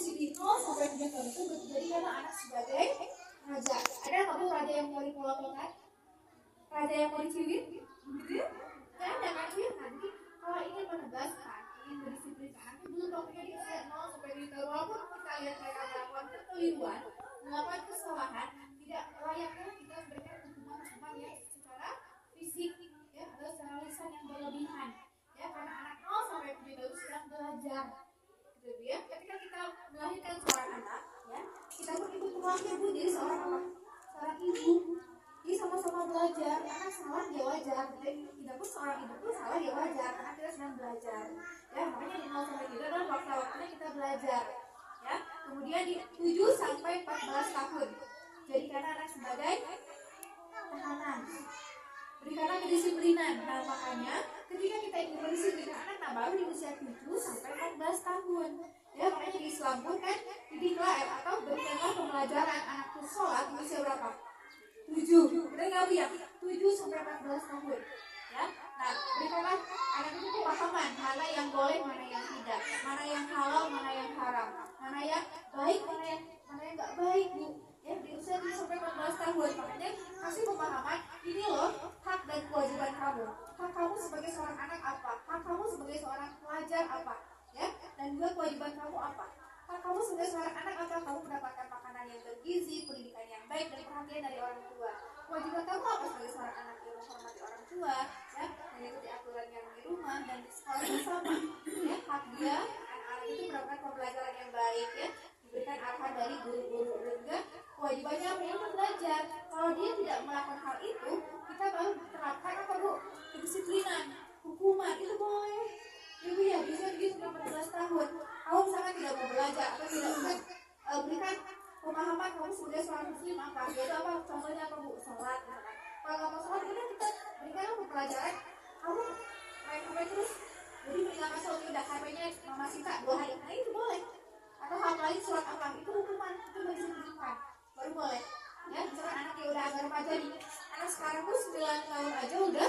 kondisi di 0 sampai 7 tahun itu terjadi karena anak sebagai raja. Ada nggak Bu raja yang mau dipolok-polokkan? Raja yang mau dicibir? Gitu ya? Nggak ada kan Bu ya? Nanti kalau ingin menegaskan, ingin mendisiplinkan, dulu pokoknya di usia 0 sampai 7 tahun, walaupun kita lihat mereka melakukan kekeliruan, melakukan kesalahan, tidak layaknya kita berikan hukuman-hukuman yang secara fisik ya, atau secara lisan yang berlebihan ya, karena anak 0 sampai 7 tahun sedang belajar gitu ya. Ketika kita melahirkan seorang anak ya, kita pun ikut melahirkan Bu, jadi seorang apa? Seorang ibu. Jadi sama-sama belajar, anak salah dia wajar. Jadi kita pun seorang ibu pun salah dia wajar, karena kita sedang belajar. Ya, makanya di 0 sampai 3 adalah waktu-waktunya kita belajar. Ya, kemudian di 7 sampai 14 tahun. Jadikan anak sebagai tahanan. Berikanlah kedisiplinan. Nah, makanya ketika kita ingin mendisiplinkan anak, nah baru di usia 7 sampai 14 tahun. Ya, makanya di Islam pun kan didiklah atau berikanlah pembelajaran anak itu sholat di usia berapa? 7. Benar nggak Bu ya? 7 sampai 14 tahun. Ya. Nah, berikanlah anak itu pemahaman mana yang boleh, mana yang tidak, mana yang halal, mana yang haram, mana yang baik, mana yang nggak baik Bu. Ya, di usia 7 sampai 14 tahun. Makanya kasih pemahaman, ini loh hak dan kewajiban kamu. Hak kamu sebagai seorang anak apa? Hak kamu sebagai seorang pelajar apa? Ya, dan juga kewajiban kamu apa? Hak kamu sebagai seorang anak apa? Kamu mendapatkan makanan yang bergizi, pendidikan yang baik, dan perhatian dari orang tua. Kewajiban kamu apa sebagai seorang anak? Yang menghormati orang tua, ya, mengikuti aturan yang di rumah dan di sekolah bersama. Ya, hak dia, anak-anak itu mendapatkan pembelajaran yang baik, ya, diberikan arahan dari guru-guru, dan juga kewajibannya untuk belajar. Kalau dia tidak melakukan hal itu, kita baru terapkan apa Bu? Kedisiplinan, hukuman, itu boleh. Ibu ya, bisa begitu 14 tahun. Kamu misalkan tidak mau belajar atau tidak berikan pemahaman kamu sebagai seorang muslim apa? Yaitu apa? Contohnya apa Bu? Sholat misalkan. Kalau nggak mau sholat, kita berikan apa pelajaran? Kamu main HP terus, jadi meninggalkan sholat, udah HP-nya mama sita 2 hari. Nah itu boleh. Atau hafalin surat apa? Itu hukuman, itu disiplinkan. Baru boleh. Ya, misalkan anak yang udah agak remaja nih, anak sekarang tuh 9 tahun aja udah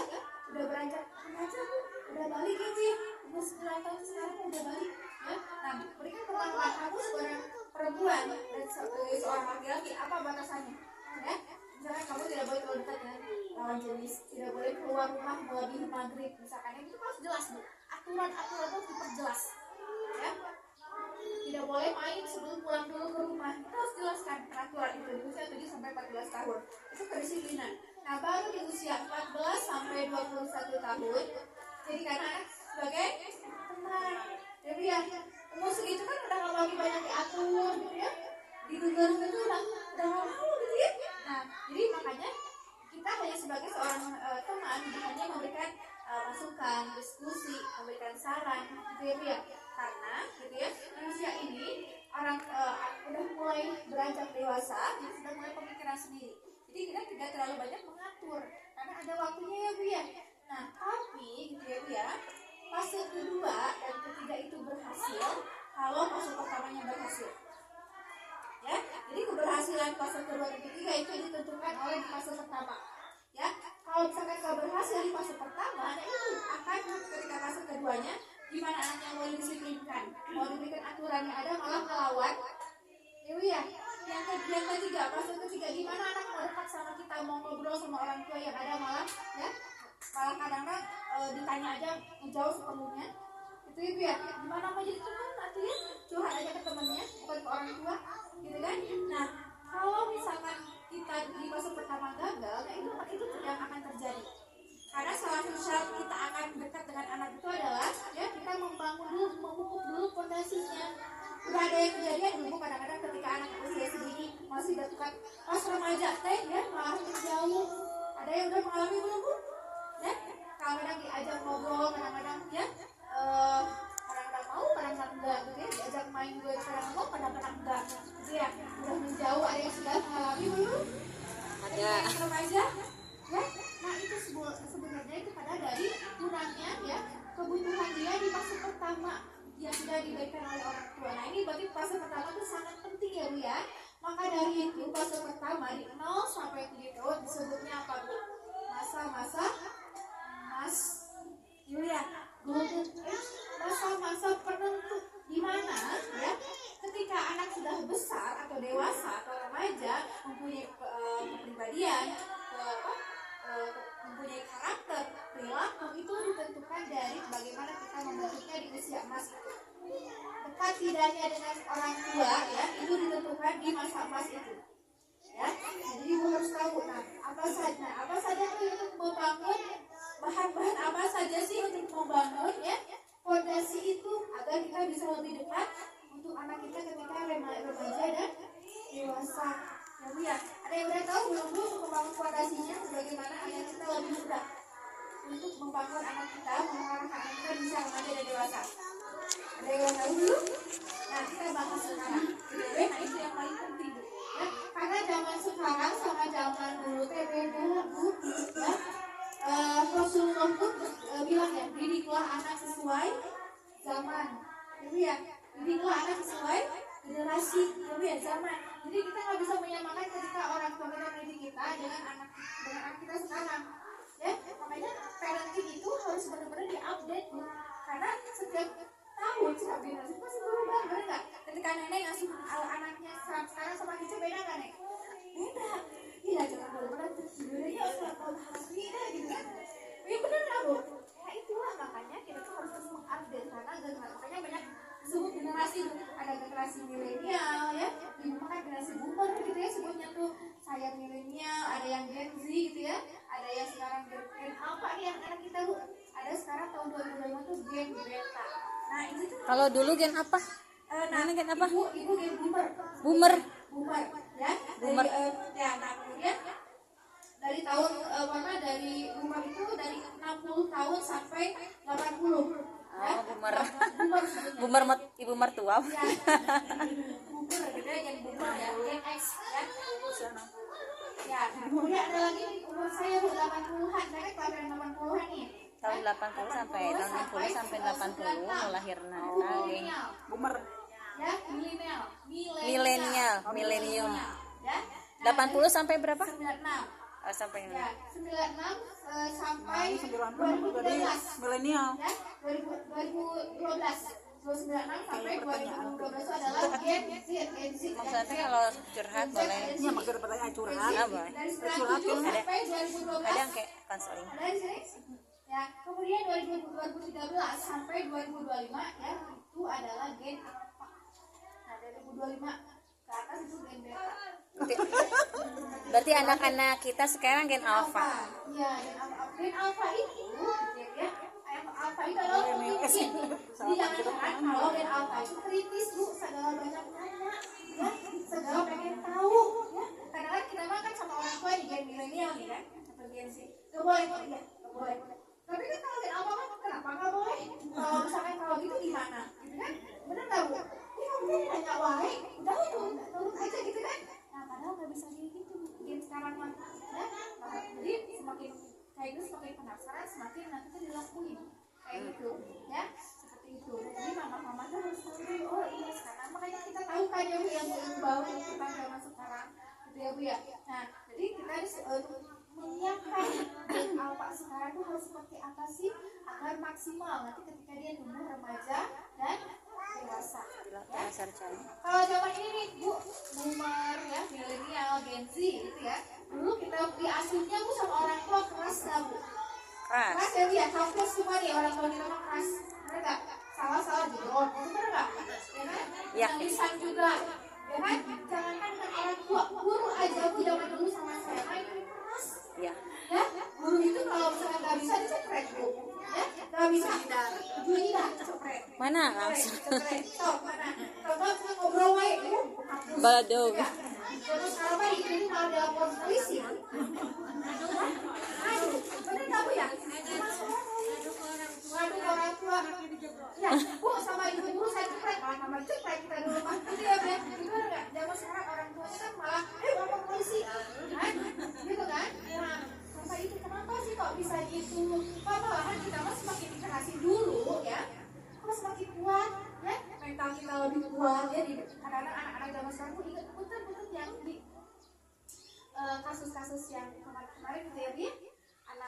beranjak remaja Bu, udah balik ya Bu ya, umur 9 tahun sekarang udah balik ya. Nah, berikan pemahaman kamu seorang perempuan dan sebagai seorang laki-laki apa batasannya ya. Misalkan kamu tidak boleh terlalu dekat dengan lawan jenis, tidak boleh keluar rumah melebihi maghrib misalkan, itu harus jelas Bu, aturan-aturan itu diperjelas ya. Tidak boleh main sebelum pulang dulu ke rumah, kita harus jelaskan peraturan itu di usia 7 sampai 14 tahun. Itu kedisiplinan. Nah, baru di usia 14 sampai 21 tahun, jadikan anak sebagai teman. Jadi ya, umur segitu kan udah nggak lagi banyak diatur gitu ya, ditugas itu udah nggak mau gitu ya. Nah, jadi makanya kita hanya sebagai seorang teman, hanya memberikan masukan, diskusi, memberikan saran gitu ya Bu ya. Karena gitu ya, di usia ini orang udah mulai beranjak dewasa, jadi sudah mulai pemikiran sendiri. Jadi kita tidak terlalu banyak mengatur karena ada waktunya ya Bu ya. Nah, tapi gitu ya Bu ya, fase kedua dan ketiga itu berhasil kalau fase pertamanya berhasil. Ya, jadi keberhasilan fase kedua dan ketiga itu ditentukan oleh di fase pertama. Ya, kalau misalkan kau berhasil di fase pertama, nah itu akan ketika fase keduanya, gimana anaknya mau didisiplinkan, mau diberikan aturan yang ada malah melawan. Ya, yang ketiga, fase ketiga, gimana anak mau dekat sama kita, mau ngobrol sama orang tua yang ada malah, ya, malah kadang-kadang ditanya aja menjauh sepenuhnya. Itu Ibu ya, gimana mau jadi teman nanti ya, curhat aja ke temannya, bukan ke orang tua, gitu kan? Nah, kalau misalkan kita di fase pertama gagal, nah itu tidak akan terjadi. Karena salah satu syarat kita akan dekat dengan anak itu adalah ya kita membangun dulu, memupuk dulu fondasinya. Udah ada yang kejadian dulu kadang-kadang ketika anak usia segini masih dekat, pas remaja teh ya malah jauh. Ada yang udah mengalami belum Bu? Ya, kadang-kadang diajak ngobrol, kadang-kadang ya kadang-kadang mau, kadang-kadang enggak gitu ya, diajak main gue kadang-kadang mau, kadang-kadang enggak gitu ya. Udah menjauh, ada yang sudah mengalami belum? Ada. Remaja ya. Nah itu sebenarnya itu pada dari kurangnya ya kebutuhan dia di fase pertama yang sudah diberikan oleh orang tua. Nah ini berarti fase pertama itu sangat penting ya Bu ya. Maka dari itu fase pertama di 0 sampai 7 tahun disebutnya apa Bu? Masa-masa Mas Yulia golden age, masa-masa penentu, di mana ya ketika semangat tidaknya dengan orang tua ya itu ditentukan di masa emas itu ya. Jadi ibu harus tahu apa saja tuh untuk membangun bahan-bahan apa saja sih untuk membangun ya fondasi itu agar kita bisa lebih dekat untuk anak kita ketika remaja dan dewasa. Ya, ada yang udah tahu belum Bu untuk membangun fondasinya bagaimana agar kita lebih mudah untuk membangun anak kita, mengarahkan anak kita bisa remaja dan dewasa. Ada yang udah tahu belum? Nah kita bahas sekarang. Nah itu yang paling penting ya, karena zaman sekarang sama zaman dulu beda Bu ya. Rasulullah pun bilang ya, didiklah anak sesuai zaman. Jadi ya, didiklah anak sesuai generasi, jadi ya zaman. Jadi kita nggak bisa menyamakan ketika orang tua kita mendidik kita dengan anak kita sekarang. Ya, makanya parenting itu harus benar-benar diupdate Bu. Karena setiap tahun setiap generasi pasti berubah, benar nggak? Ketika nenek ngasih anaknya sekarang sama kita beda nggak nek? Beda. Iya jangan benar-benar sebenarnya usah tahu hari gitu kan? Iya benar nggak Bu? Ya itulah makanya kita tuh harus terus mengupdate karena makanya banyak disebut generasi ada generasi milenial ya, ibu kan generasi boomer gitu ya sebutnya tuh saya milenial, ada yang Gen Z gitu ya, ada yang sekarang gen apa nih yang anak kita Bu? Ada sekarang tahun 2025 tuh Gen Beta. Nah itu tuh kalau dulu gen apa? Nah, gen apa? Ibu Gen Boomer. Boomer Ya. Boomer. Nah kemudian dari tahun dari Boomer itu dari 60 tahun sampai 80. Oh, boomer. Boomer Boomer ibu mertua. ya. Boomer gitu ya, Gen Boomer ya, Gen X ya. Ya, kemudian ada lagi nih umur saya Bu 80-an, saya kelahiran 80-an nih. Tahun 80 sampai tahun 60 sampai 80 mau lahir nage. Boomer. Ya, milenial. Milenium. Ya. 80 sampai berapa? 96. Sampai Ya, 96 sampai 96 jadi 2013. milenial. Ya, 2012. 96 sampai 2012 itu adalah Gen Z. Maksudnya kalau curhat boleh. Iya maksudnya pertanyaan curhat. Ah, boleh. Dari 97 sampai 2012. Ada yang kayak konseling. Ada di sini. Ya, kemudian 2013 sampai 2025 ya itu adalah Gen Alpha. Nah, dari 2025 ke atas itu Gen Beta. Berarti anak-anak kita sekarang gen alpha. Iya, Gen Alpha itu ya. Alpha itu adalah pemimpin. Jadi jangan kalau Gen Alpha itu kritis Bu, segala banyak nanya, ya, segala pengen tahu, ya. Karena kan kita makan sama orang tua di Gen milenial nih kan, atau Gen Z. Gak boleh kok, ya, gak boleh. Tapi kan kalau Gen Alpha kan kenapa gak boleh? Kalau misalkan kalau gitu gimana? Gitu kan? Bener gak Bu? Ya kamu kan nanya wae, udah turun aja gitu kan? Nah padahal gak bisa kayak gitu Gen sekarang mah, ya. Jadi semakin kayak gitu semakin penasaran, semakin nanti tuh dilakuin kayak gitu, ya seperti itu. Jadi mama-mama tuh harus tahu dulu, oh iya sekarang makanya kita tahu kan ya Bu yang bawa kita zaman sekarang, gitu ya Bu ya. Nah jadi kita harus menyiapkan Gen Alpha sekarang tuh harus seperti apa sih agar maksimal nanti ketika dia tumbuh remaja dan dewasa. Kalau zaman ini nih Bu, boomer ya, milenial, Gen Z gitu ya. Dulu kita diasuhnya Bu sama orang tua keras gak Bu? Keras ya Bu ya, hampir semua nih orang tua kita mah keras. Bener gak? Salah-salah judul, bener gak? Ya kan? Ya. Tulisan juga, ya kan? Jangankan dengan orang tua, guru aja Bu zaman dulu sama saya main keras. Ya. Ya, guru itu kalau misalnya gak bisa dicepret Bu. Ya, gak bisa tidak cepret. Mana langsung? Cepret, stop, mana? Contoh cuma ngobrol wae Bu. Badung. Ya. Terus apa ini malah dilapor polisi? Aduh, bener nggak Bu ya? Waduh orang tua. Ya, Bu sama ibu dulu saya cepret, mama cepret kita dulu mah. Gitu ya Bu ya. Gimana nggak? Zaman sekarang orang tuanya kan malah, lapor polisi, kan? Gitu kan? Nah, masa itu kenapa sih kok bisa gitu? Kok malahan kita mah semakin dikasih dulu ya? Kok semakin kuat? Ya, mental kita lebih kuat ya di kadang-kadang anak-anak zaman sekarang tuh ingat betul yang di kasus-kasus yang kemarin gitu ya Bu.